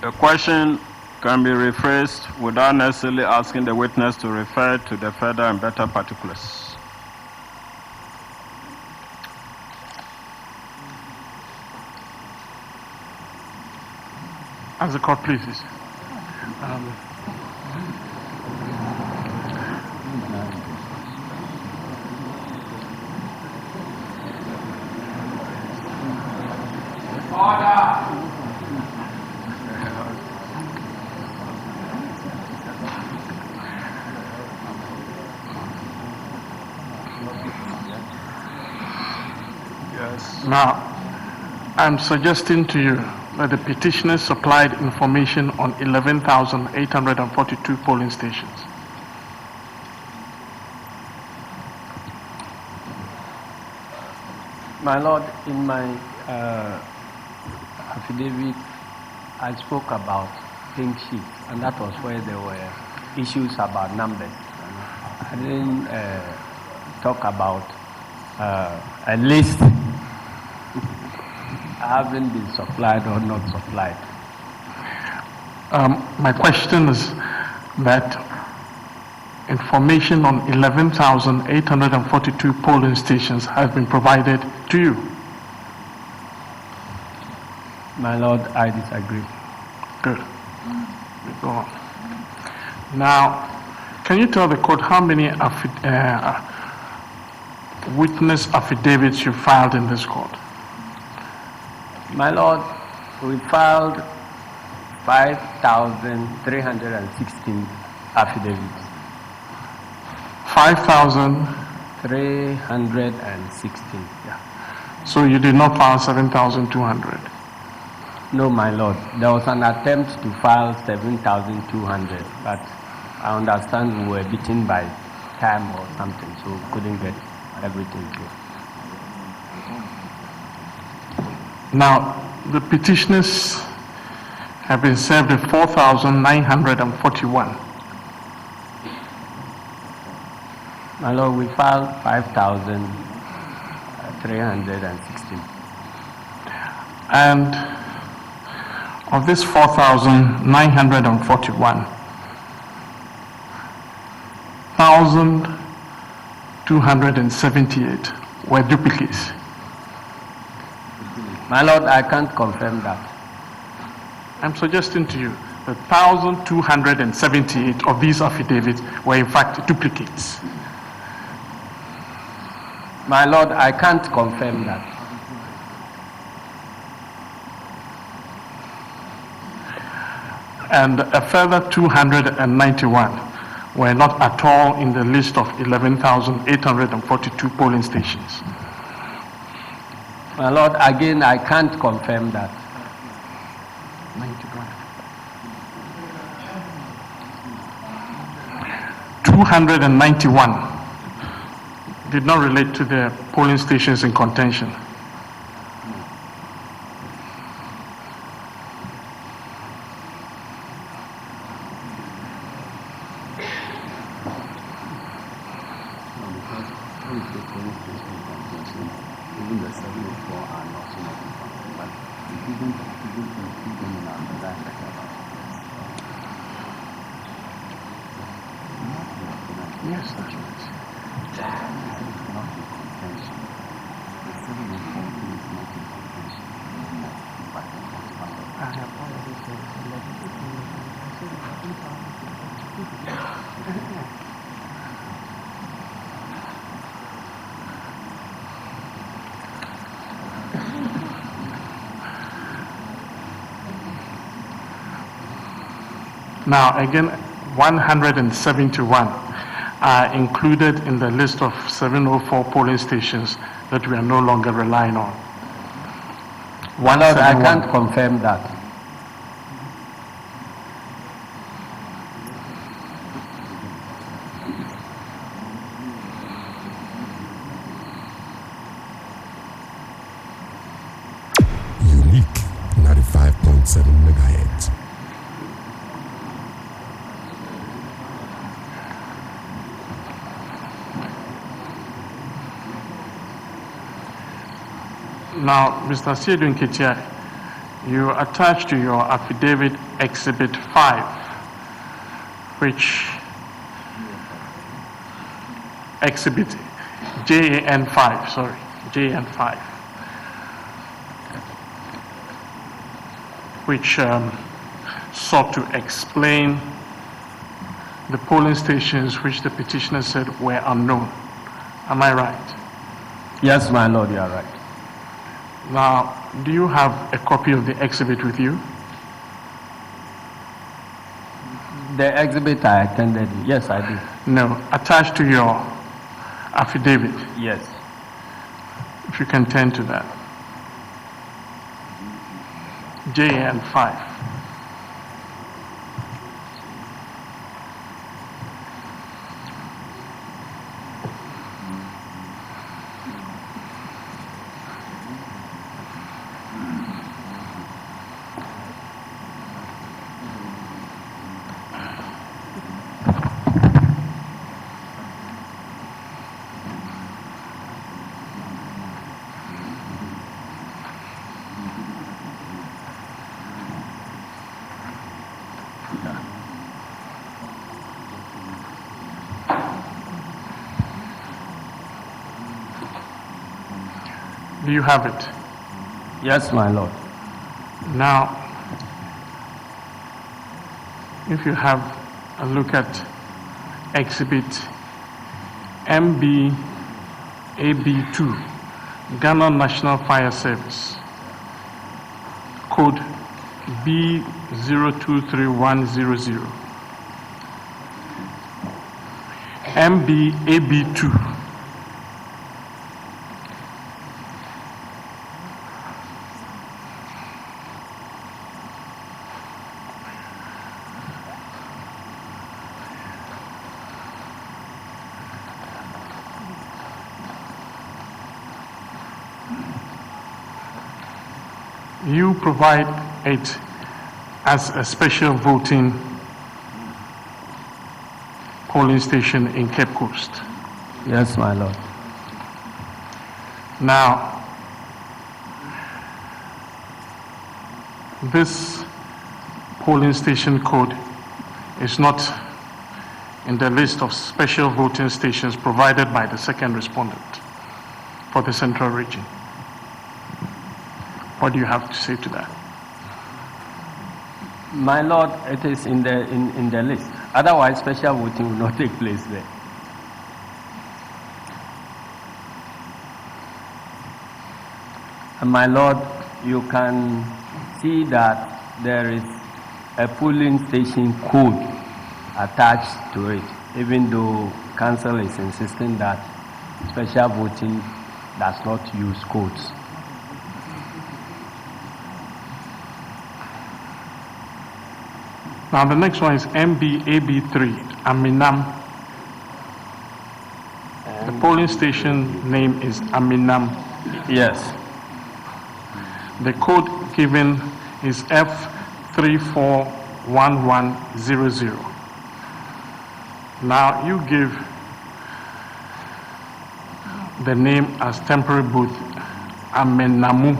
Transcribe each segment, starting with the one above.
The question can be rephrased without necessarily asking the witness to refer to the further and better particulars. As the court pleases. Yes. Now, I'm suggesting to you that the petitioners supplied information on 11,842 polling stations. My Lord, in my affidavit, I spoke about pink sheets, and that was where there were issues about numbers. I didn't talk about a list having been supplied or not supplied. My question is that information on 11,842 polling stations has been provided to you. My Lord, I disagree. Good. We go on. Now, can you tell the court how many witness affidavits you filed in this court? My Lord, we filed 5,316 affidavits. 5,000? 316, yeah. So you did not file 7,200? No, my Lord. There was an attempt to file 7,200, but I understand we were beaten by time or something, so we couldn't get everything through. Now, the petitioners have been served with 4,941. My Lord, we filed 5,316. And of this 4,941, 1,278 were duplicates. My Lord, I can't confirm that. I'm suggesting to you that 1,278 of these affidavits were in fact duplicates. My Lord, I can't confirm that. And a further 291 were not at all in the list of 11,842 polling stations. My Lord, again, I can't confirm that. 291 did not relate to the polling stations in contention. Yes, that's right. Now, again, 171 are included in the list of 704 polling stations that we are no longer relying on. My Lord, I can't confirm that. Unique 95.7 megahertz. Now, Mr. Asiedu Nketia, You attach to your affidavit Exhibit 5, which Exhibit JAN5, sorry, JAN5, which sought to explain the polling stations which the petitioner said were unknown. Am I right? Yes, my lord, you are right. Now, do you have a copy of the exhibit with you? The exhibit I attended, yes, I did. No, attached to your affidavit. Yes. If you can turn to that. JN5. Do you have it? Yes, my lord. Now, if you have a look at Exhibit MBAB2, Ghana National Fire Service, code B023100. MBAB2. You provide it as a special voting polling station in Cape Coast. Yes, my lord. Now, this polling station code is not in the list of special voting stations provided by the second respondent for the Central Region. What do you have to say to that? My lord, it is in the list. Otherwise, special voting will not take place there. And my lord, you can see that there is a polling station code attached to it, even though council is insisting that special voting does not use codes. Now the next one is MBAB3, Aminam. The polling station name is Aminam. Yes. The code given is F341100. Now you give the name as temporary booth Amenamu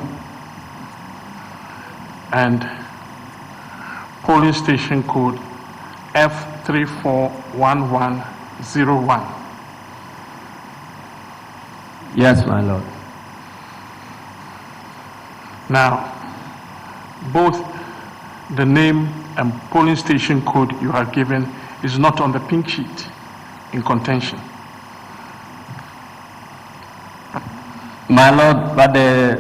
and polling station code F341101. Yes, my lord. Now, both the name and polling station code you have given is not on the pink sheet in contention. My lord, but the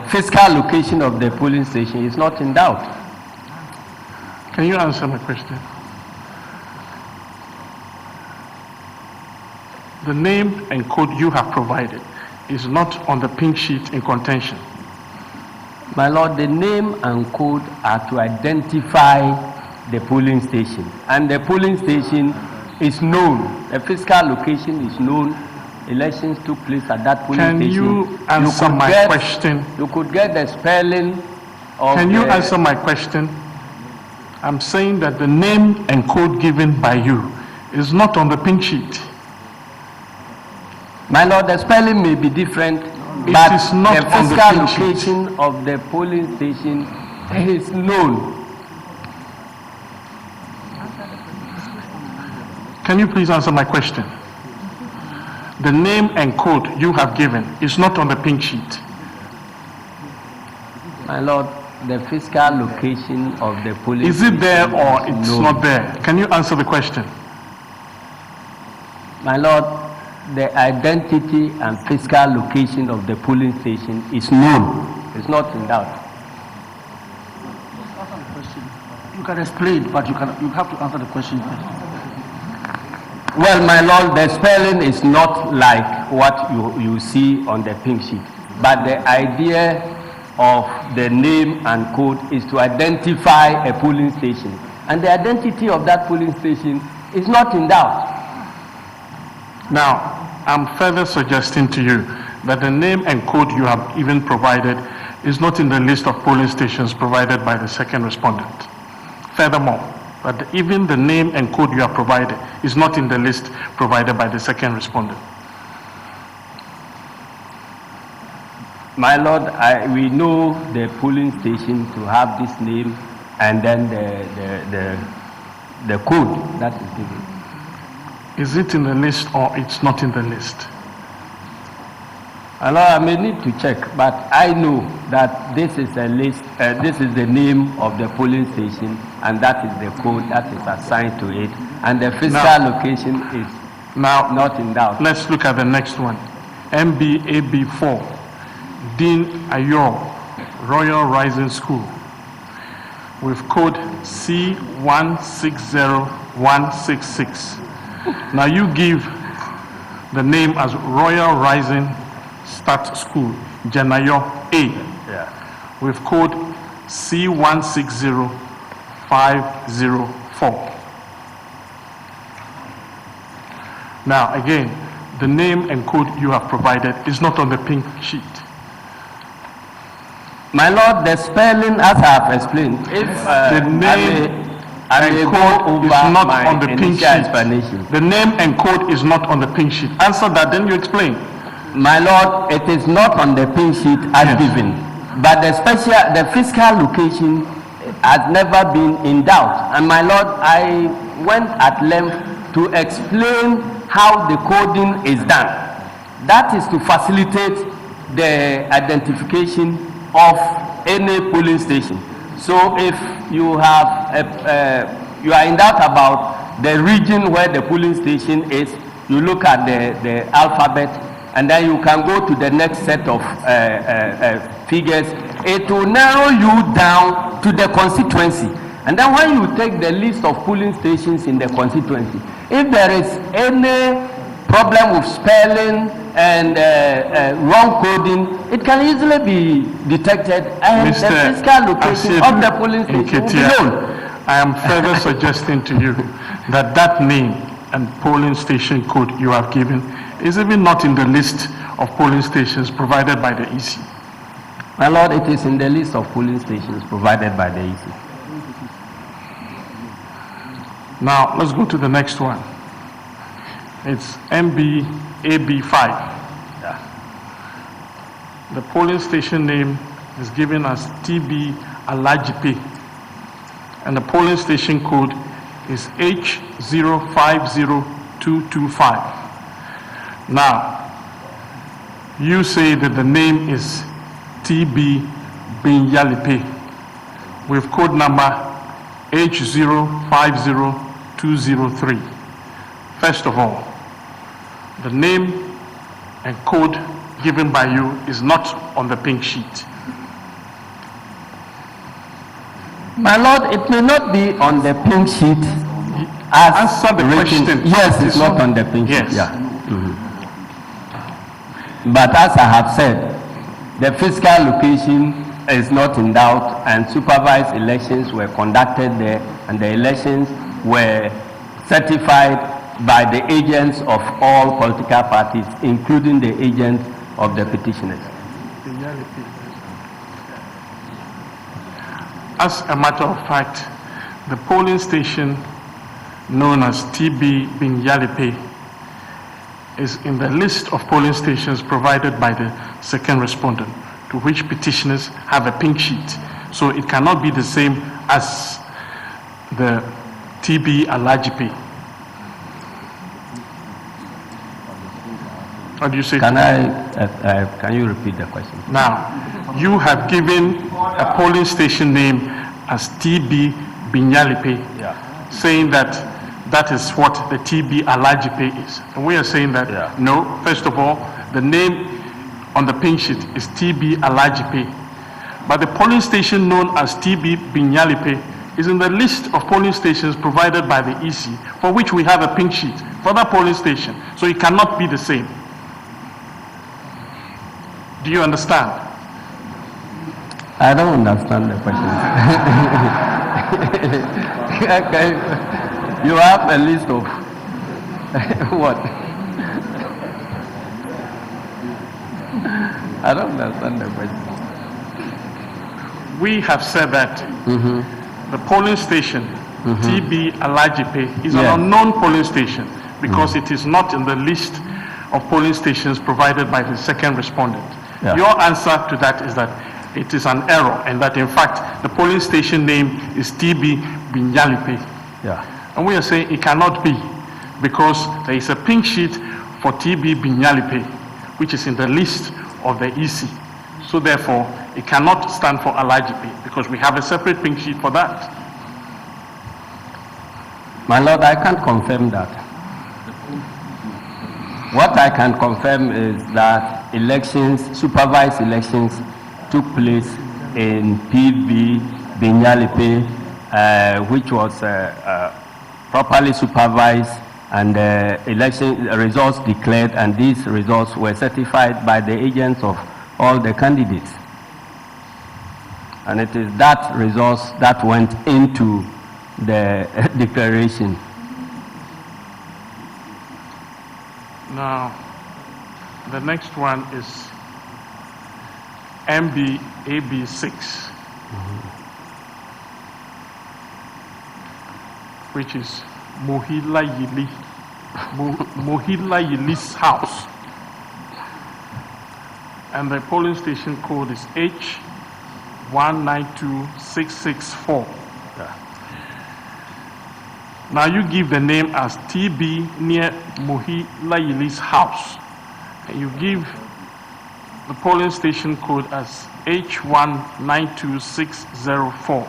physical location of the polling station is not in doubt. Can you answer my question? The name and code you have provided is not on the pink sheet in contention. My lord, the name and code are to identify the polling station. And the polling station is known. The physical location is known. Elections took place at that polling Can station. you answer my question? You could get the spelling of Can you answer my question? I'm saying that the name and code given by you is not on the pink sheet. My lord, the spelling may be different, But is not the on the physical pink sheet. location of the polling station is known. Can you please answer my question? The name and code you have given is not on the pink sheet. My Lord, the physical location of the polling Is it there station or is it's known. not there? Can you answer the question? My Lord, the identity and physical location of the polling station is known. It's not in doubt. You can explain, but you have to answer the question first. Well, my Lord, the spelling is not like what you see on the pink sheet. But the idea of the name and code is to identify a polling station. And the identity of that polling station is not in doubt. Now, I'm further suggesting to you that the name and code you have even provided is not in the list of polling stations provided by the second respondent. Furthermore, that even the name and code you have provided is not in the list provided by the second respondent. My Lord, we know the polling station to have this name and then the code that is given. Is it in the list or it's not in the list? My Lord, I may need to check, but I know that this is a list, this is the name of the polling station, and that is the code that is assigned to it, and the physical location is not in doubt. Let's look at the next one. MBAB4, Dean Ayo, Royal Rising School, with code C160166. Now you give the name as Royal Rising Start School, Janayo A, with code C160504. Now again, the name and code you have provided is not on the pink sheet. My Lord, the spelling, as I have explained, if The name I may and go code over is not my on the pink initial sheet. explanation. The name and code is not on the pink sheet. Answer that, then you explain. My Lord, it is not on the pink sheet as Yes. given, but the physical location has never been in doubt. And my Lord, I went at length to explain how the coding is done. That is to facilitate the identification of any polling station. So if you have you are in doubt about the region where the polling station is, you look at the alphabet, and then you can go to the next set of figures. It will narrow you down to the constituency. And then when you take the list of polling stations in the constituency, if there is any problem with spelling and wrong coding, it can easily be detected, and the physical location of the polling station will be known. I am further suggesting to you that that name and polling station code you have given is even not in the list of polling stations provided by the EC. My Lord, it is in the list of polling stations provided by the EC. Now, let's go to the next one. It's MBAB5. The polling station name is given as TB Alajipe, and the polling station code is H050225. Now, you say that the name is TB Binyalipe with code number H050203. First of all, the name and code given by you is not on the pink sheet. My Lord, it may not be on the pink sheet as Answer the written. question. Yes, it's not on the pink Yes. sheet. Yeah. But as I have said, the physical location is not in doubt, and supervised elections were conducted there, and the elections were certified by the agents of all political parties, including the agents of the petitioners. As a matter of fact, the polling station known as TB Binyalipe is in the list of polling stations provided by the second respondent, to which petitioners have a pink sheet. So it cannot be the same as the TB Alajipe. What do you say? Can you repeat the question? Now, you have given a polling station name as TB Binyalipe, saying that that is what the TB Alajipe is. And we are saying that, no, first of all, the name on the pink sheet is TB Alajipe. But the polling station known as TB Binyalipe is in the list of polling stations provided by the EC, for which we have a pink sheet for that polling station. So it cannot be the same. Do you understand? I don't understand the question. Okay. You have a list of what? I don't understand the question. We have said that the polling station, TB Alajipe, is an unknown polling station because it is not in the list of polling stations provided by the second respondent. Your answer to that is that it is an error, and that in fact the polling station name is TB Binyalipe. And we are saying it cannot be, because there is a pink sheet for TB Binyalipe, which is in the list of the EC. So therefore, it cannot stand for Alajipe, because we have a separate pink sheet for that. My Lord, I can't confirm that. What I can confirm is that supervised elections took place in PB Binyalipe, which was properly supervised, and election results declared, and these results were certified by the agents of all the candidates. And it is that results that went into the declaration. Now, the next one is MBAB6, which is Mohila Yili's house. And the polling station code is H192664. Now you give the name as TB near Mohila Yili's house. And you give the polling station code as H192604.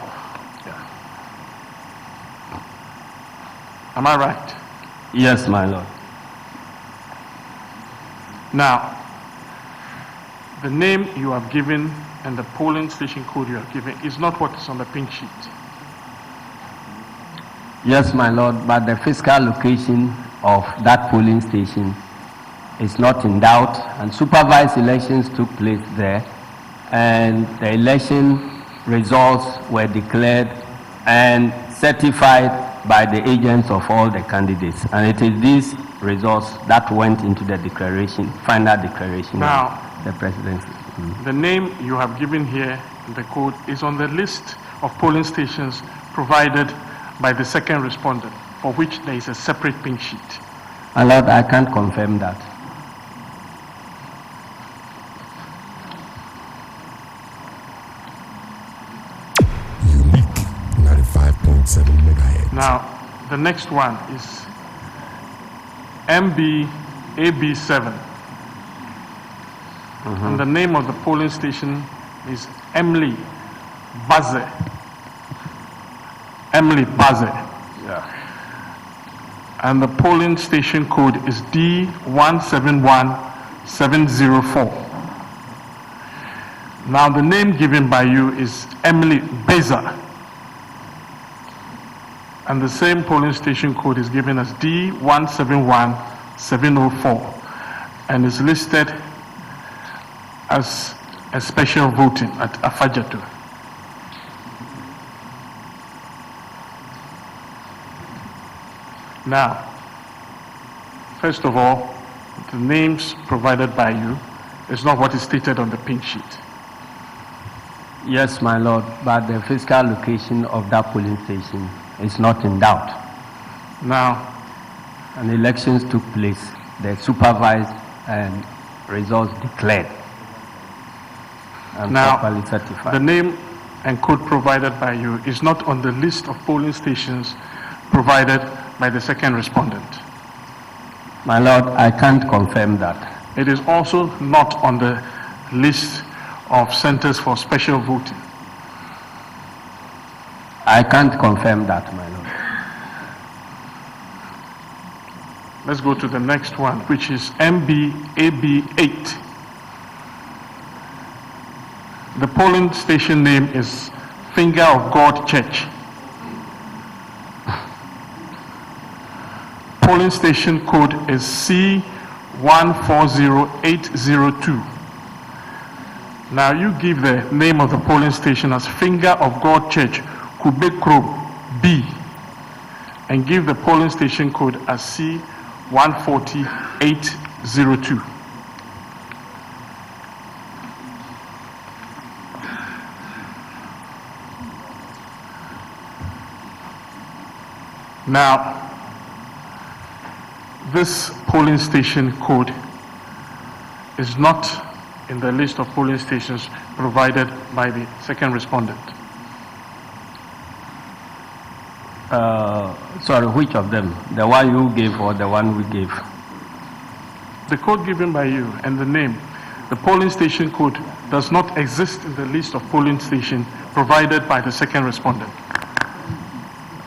Am I right? Yes, my Lord. Now, the name you have given and the polling station code you have given is not what is on the pink sheet. Yes, my Lord, but the physical location of that polling station is not in doubt, and supervised elections took place there, and the election results were declared and certified by the agents of all the candidates, and it is these results that went into the declaration, final declaration now, of the presidency. The name you have given here in the code is on the list of polling stations provided by the second respondent, for which there is a separate pink sheet. My Lord, I can't confirm that. Unique 95.7 megahertz. Now, the next one is MBAB7. And the name of the polling station is Emily Baze. Emily Baze. And the polling station code is D171704. Now the name given by you is Emily Beza. And the same polling station code is given as D171704 and is listed as a special voting at Afajatu. Now, first of all, the names provided by you is not what is stated on the pink sheet. Yes, my Lord, but the physical location of that polling station is not in doubt. Now, and elections took place. the supervised and results declared and Now, properly certified. the name and code provided by you is not on the list of polling stations provided by the second respondent. My Lord, I can't confirm that. It is also not on the list of centers for special voting. I can't confirm that, my Lord. Let's go to the next one, which is MBAB8. The polling station name is Finger of God Church. Polling station code is C140802. Now you give the name of the polling station as Finger of God Church, Kubekro B, and give the polling station code as C140802. Now, this polling station code is not in the list of polling stations provided by the second respondent. Sorry, which of them? The one you gave or the one we gave? The code given by you and the name, the polling station code does not exist in the list of polling stations provided by the second respondent.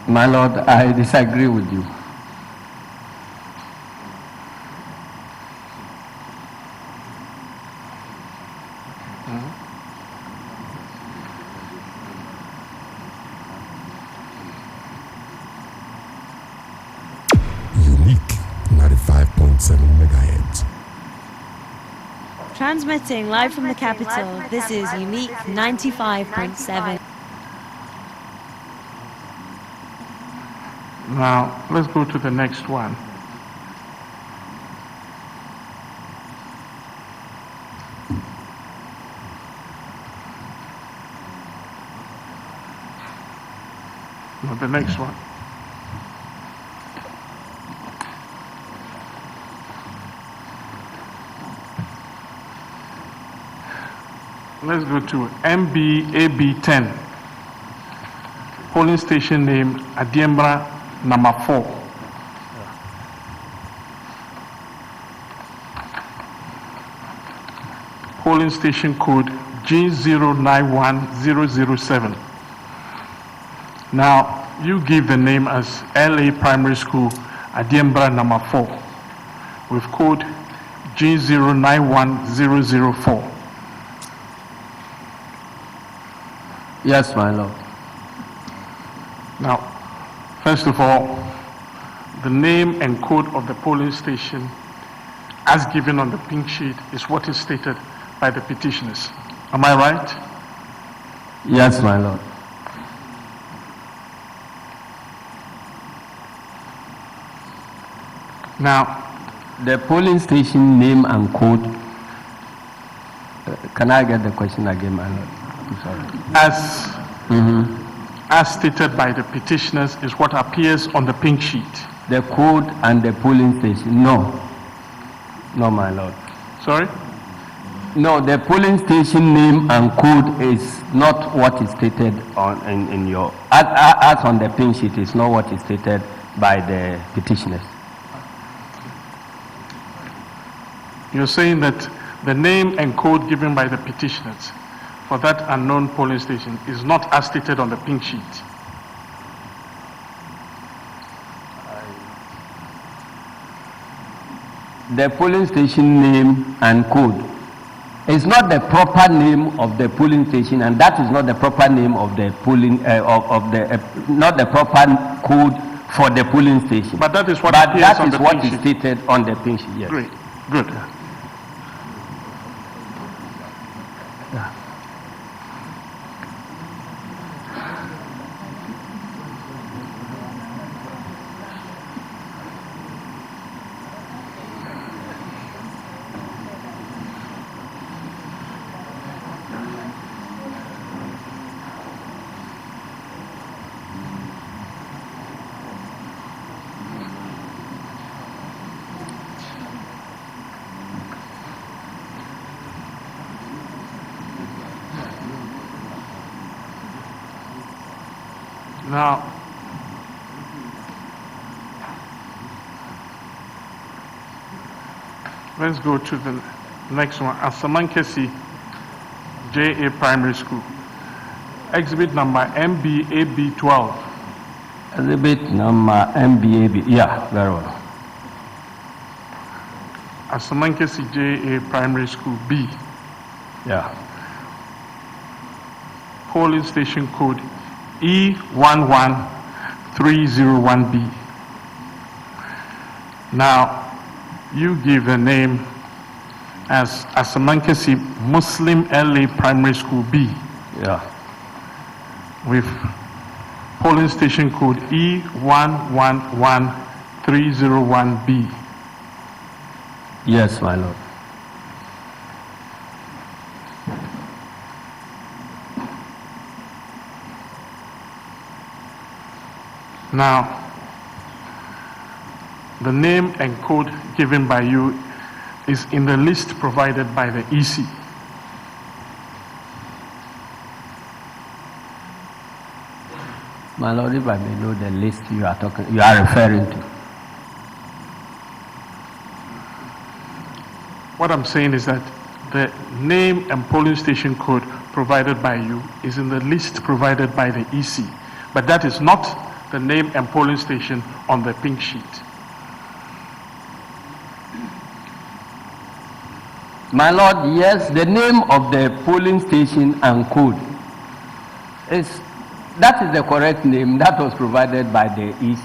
My Lord, I disagree with you. Unique 95.7 megahertz. Transmitting live from the capital, this is Unique 95.7. Now, let's go to the next one. No, the next one. Let's go to MBAB10. Polling station name Adiembra number 4. Polling station code G091007. Now, you give the name as LA Primary School Adiembra number 4 with code G091004. Yes, my Lord. Now, first of all, the name and code of the polling station as given on the pink sheet is what is stated by the petitioners. Am I right? Yes, my Lord. Now, The polling station name and code. Can I get the question again, my Lord? I'm sorry. as stated by the petitioners is what appears on the pink sheet. The code and the polling station. No. No, my Lord. Sorry? No, the polling station name and code is not what is stated on in your as on the pink sheet is not what is stated by the petitioners. You're saying that the name and code given by the petitioners for that unknown polling station is not as stated on the pink sheet. The polling station name and code is not the proper name of the polling station, and that is not the proper name of the polling not the proper code for the polling station. But that is what But appears that on is the what pink is sheet. stated on the pink sheet. Yes. Great. Good. Now, let's go to the next one. Asiedu Nketia JA Primary School. Exhibit number MBAB12. Exhibit number MBAB. Yeah, very well. Asiedu Nketia JA Primary School B. Yeah. Polling station code E11301B. Now, you give the name as Asiedu Nketia Muslim LA Primary School B. Yeah. With polling station code E111301B. Yes, my lord. Now, the name and code given by you is in the list provided by the EC. My lord, if I may know the list you are referring to. What I'm saying is that the name and polling station code provided by you is in the list provided by the EC, but that is not the name and polling station on the pink sheet. My lord, yes, the name of the polling station and code that is the correct name that was provided by the EC.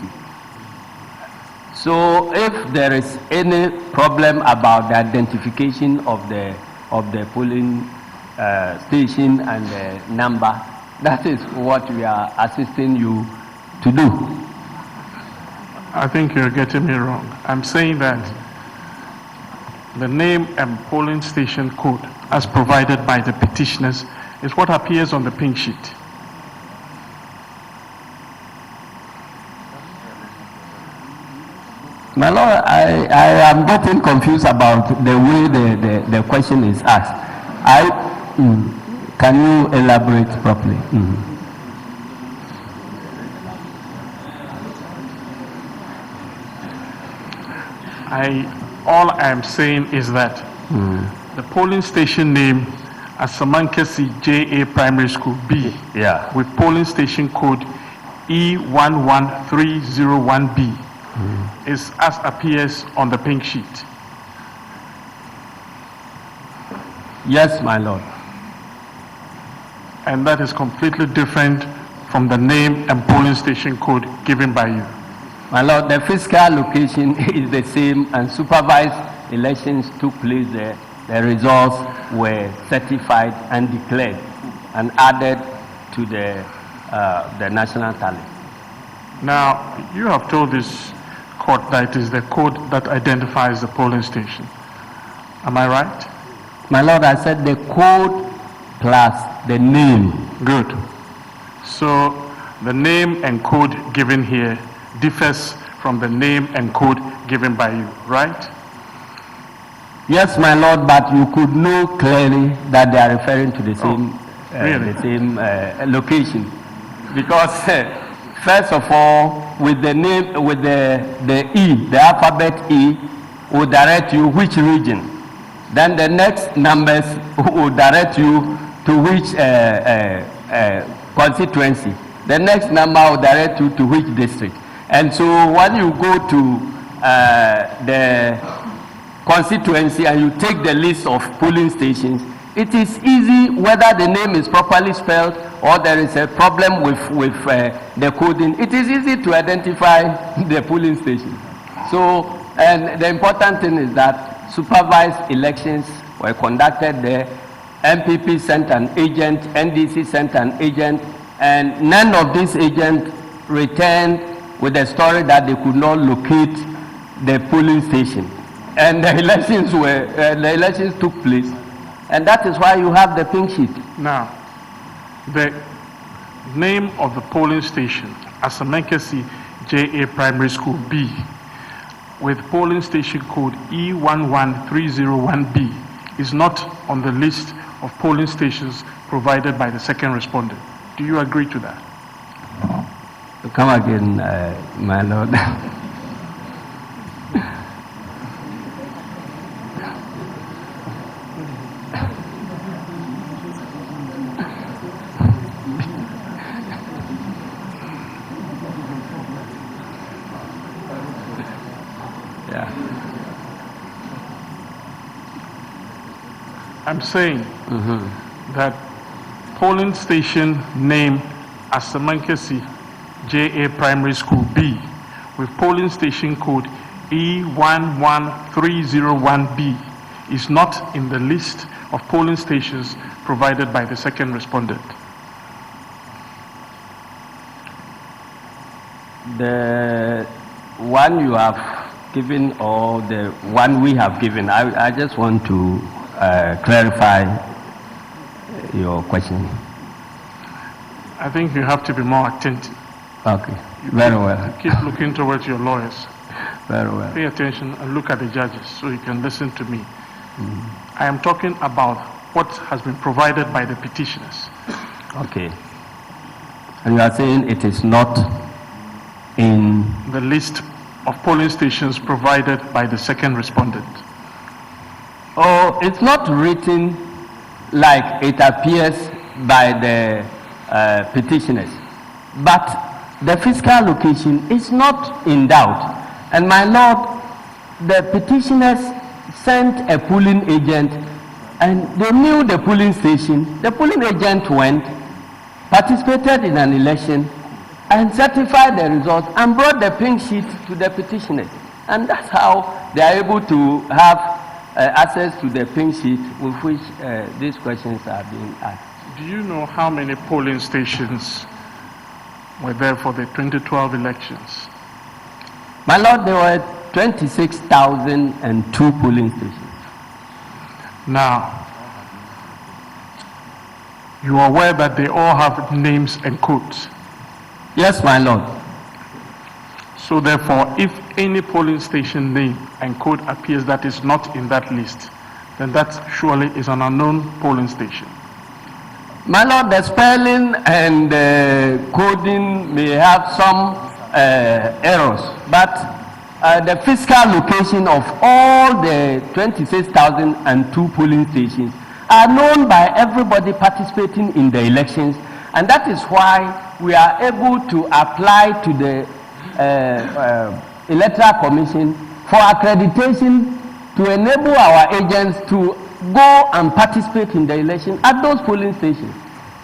So if there is any problem about the identification of the polling station and the number, that is what we are assisting you to do. I think you're getting me wrong. I'm saying that the name and polling station code as provided by the petitioners is what appears on the pink sheet. My lord, I am getting confused about the way the question is asked. Can you elaborate properly? All I am saying is that the polling station name Asiedu Nketia JA Primary School B, Yeah. with polling station code E11301B, is as appears on the pink sheet. Yes, my lord. And that is completely different from the name and polling station code given by you. My lord, the physical location is the same and supervised elections took place there. The results were certified and declared and added to the national tally. Now, you have told this court that it is the code that identifies the polling station. Am I right? My lord, I said the code plus the name. Good. So the name and code given here differs from the name and code given by you, right? Yes, my lord, but you could know clearly that they are referring to the same, really? the same location, because first of all, with the name, with the E, the alphabet E, will direct you which region. Then the next numbers will direct you to which constituency. The next number will direct you to which district. And so when you go to the constituency and you take the list of polling stations, it is easy whether the name is properly spelled or there is a problem with the coding. It is easy to identify the polling station. So, and the important thing is that supervised elections were conducted there. MPP sent an agent, NDC sent an agent, and none of these agents returned with the story that they could not locate the polling station. And the elections took place, and that is why you have the pink sheet. Now, the name of the polling station, Asiedu Nketia JA Primary School B, with polling station code E11301B, is not on the list of polling stations provided by the second respondent. Do you agree to that? Come again, my lord. Yeah. I'm saying that polling station name Asiedu JA Primary School B with polling station code E11301B is not in the list of polling stations provided by the second respondent. The one you have given or the one we have given, I just want to clarify your question. I think you have to be more attentive. Okay, very well. Keep looking towards your lawyers. Very well. Pay attention and look at the judges so you can listen to me. I am talking about what has been provided by the petitioners. Okay. And you are saying it is not in the list of polling stations provided by the second respondent. Oh, it's not written like it appears by the petitioners, but the physical location is not in doubt. And my lord, the petitioners sent a polling agent and they knew the polling station. The polling agent went, participated in an election and certified the results and brought the pink sheet to the petitioners. And that's how they are able to have access to the pink sheet with which these questions are being asked. Do you know how many polling stations were there for the 2012 elections? My lord, there were 26,002 polling stations. Now, you are aware that they all have names and codes. Yes, my lord. So therefore, if any polling station name and code appears that is not in that list, then that surely is an unknown polling station. My lord, the spelling and coding may have some errors, but the physical location of all the 26,002 polling stations are known by everybody participating in the elections, and that is why we are able to apply to the Electoral Commission for accreditation to enable our agents to go and participate in the election at those polling stations.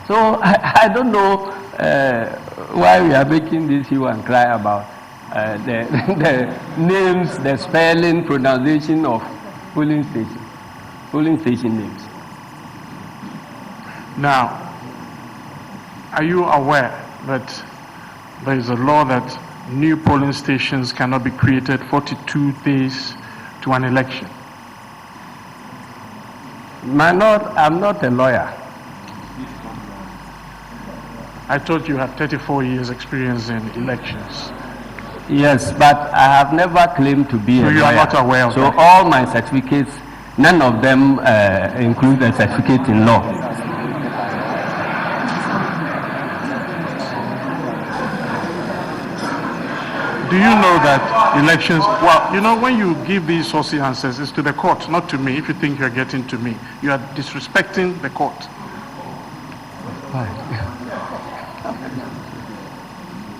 So I don't know why we are making this hue and cry about the names, the spelling, pronunciation of polling station names. Now, are you aware that there is a law that new polling stations cannot be created 42 days to an election? My lord, I'm not a lawyer. I thought you had 34 years experience in elections. Yes, but I have never claimed to be a lawyer. So you are not aware of so that? All my certificates, none of them include a certificate in law. Do you know that elections, well, you know, when you give these saucy answers, it's to the court, not to me. If you think you're getting to me, you are disrespecting the court.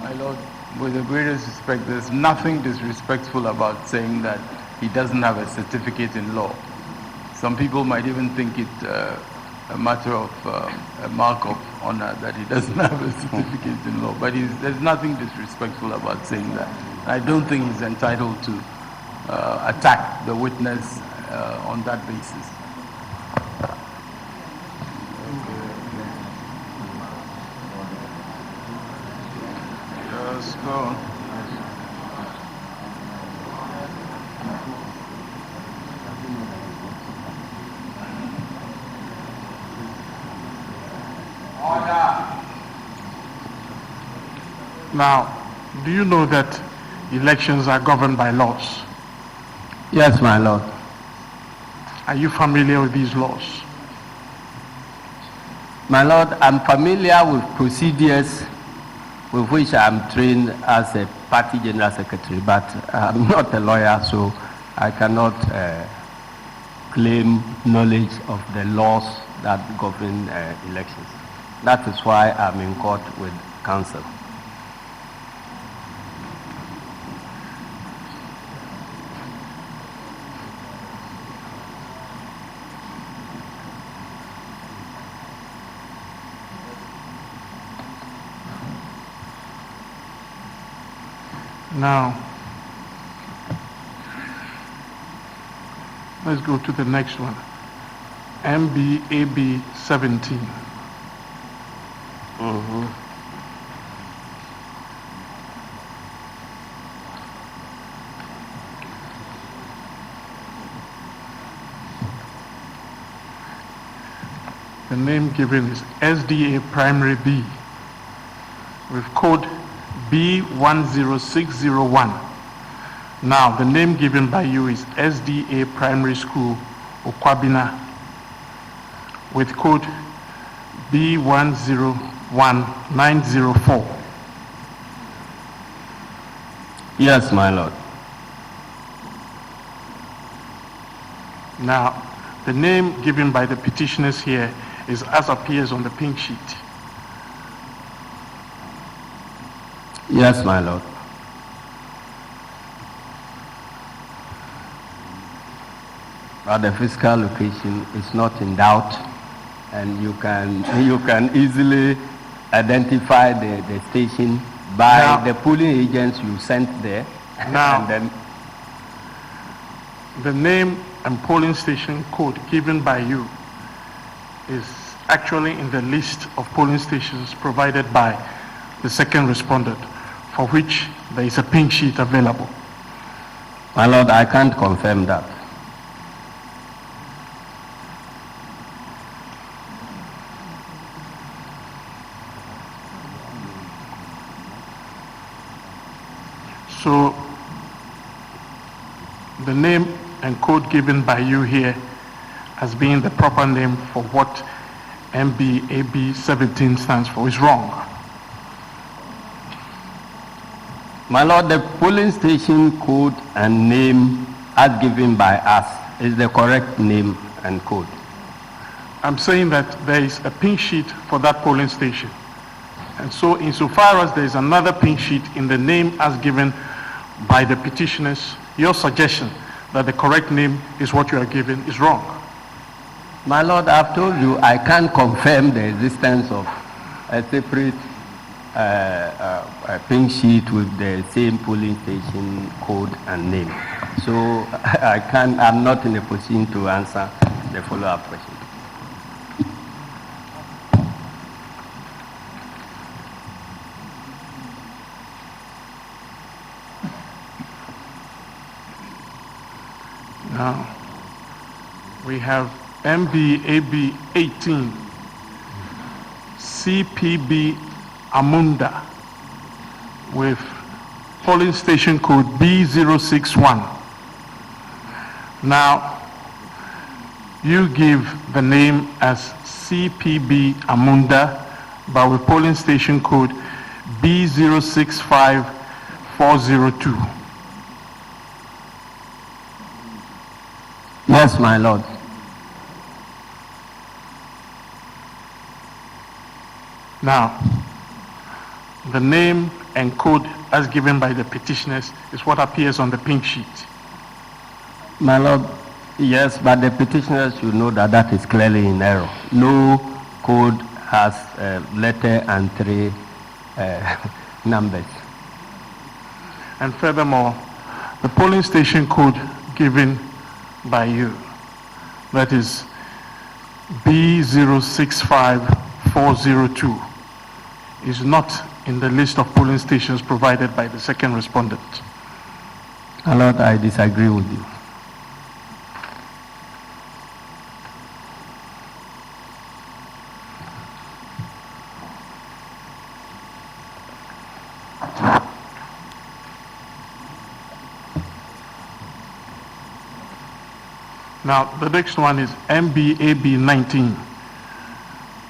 My lord, with the greatest respect, there's nothing disrespectful about saying that he doesn't have a certificate in law. Some people might even think it a matter of a mark of honor that he doesn't have a certificate in law. But there's nothing disrespectful about saying that. I don't think he's entitled to attack the witness on that basis. Let's go. Now, do you know that elections are governed by laws? Yes, my lord. Are you familiar with these laws? My lord, I'm familiar with procedures with which I'm trained as a party general secretary, but I'm not a lawyer, so I cannot claim knowledge of the laws that govern elections. That is why I'm in court with counsel. Now, let's go to the next one. MBAB 17. The name given is SDA Primary B with code B10601. Now, the name given by you is SDA Primary School, Okwabina, with code B101904. Yes, my lord. Now, the name given by the petitioners here is as appears on the pink sheet. Yes, my lord. But the physical location is not in doubt, and you can easily identify the station by Now, the polling agents you sent there. Now, and then the name and polling station code given by you is actually in the list of polling stations provided by the second respondent, for which there is a pink sheet available. my lord, I can't confirm that. So the name and code given by you here as being the proper name for what MBAB 17 stands for is wrong. My lord, the polling station code and name as given by us is the correct name and code. I'm saying that there is a pink sheet for that polling station. And so insofar as there is another pink sheet in the name as given by the petitioners, your suggestion that the correct name is what you are given is wrong. My lord, I've told you I can't confirm the existence of a separate a pink sheet with the same polling station code and name. So I'm not in a position to answer the follow-up question. Now, we have MBAB 18, CPB Amunda, with polling station code B061. Now, you give the name as CPB Amunda, but with polling station code B065402. Yes, my lord. Now, the name and code as given by the petitioners is what appears on the pink sheet. My lord, yes, but the petitioners should know that that is clearly in error. No code has letter and 3 numbers. And furthermore, the polling station code given by you, that is B065402, is not in the list of polling stations provided by the second respondent. My lord, I disagree with you. Now, the next one is MBAB 19.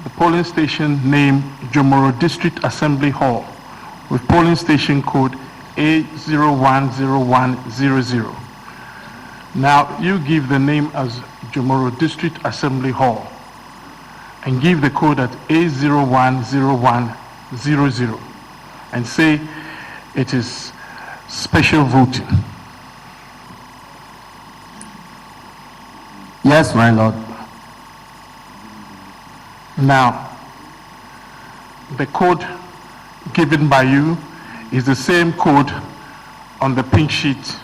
The polling station name, Jomoro District Assembly Hall, with polling station code A010100. Now, you give the name as Jomoro District Assembly Hall and give the code at A010100 and say it is special voting. Yes, my lord. Now, the code given by you is the same code on the pink sheet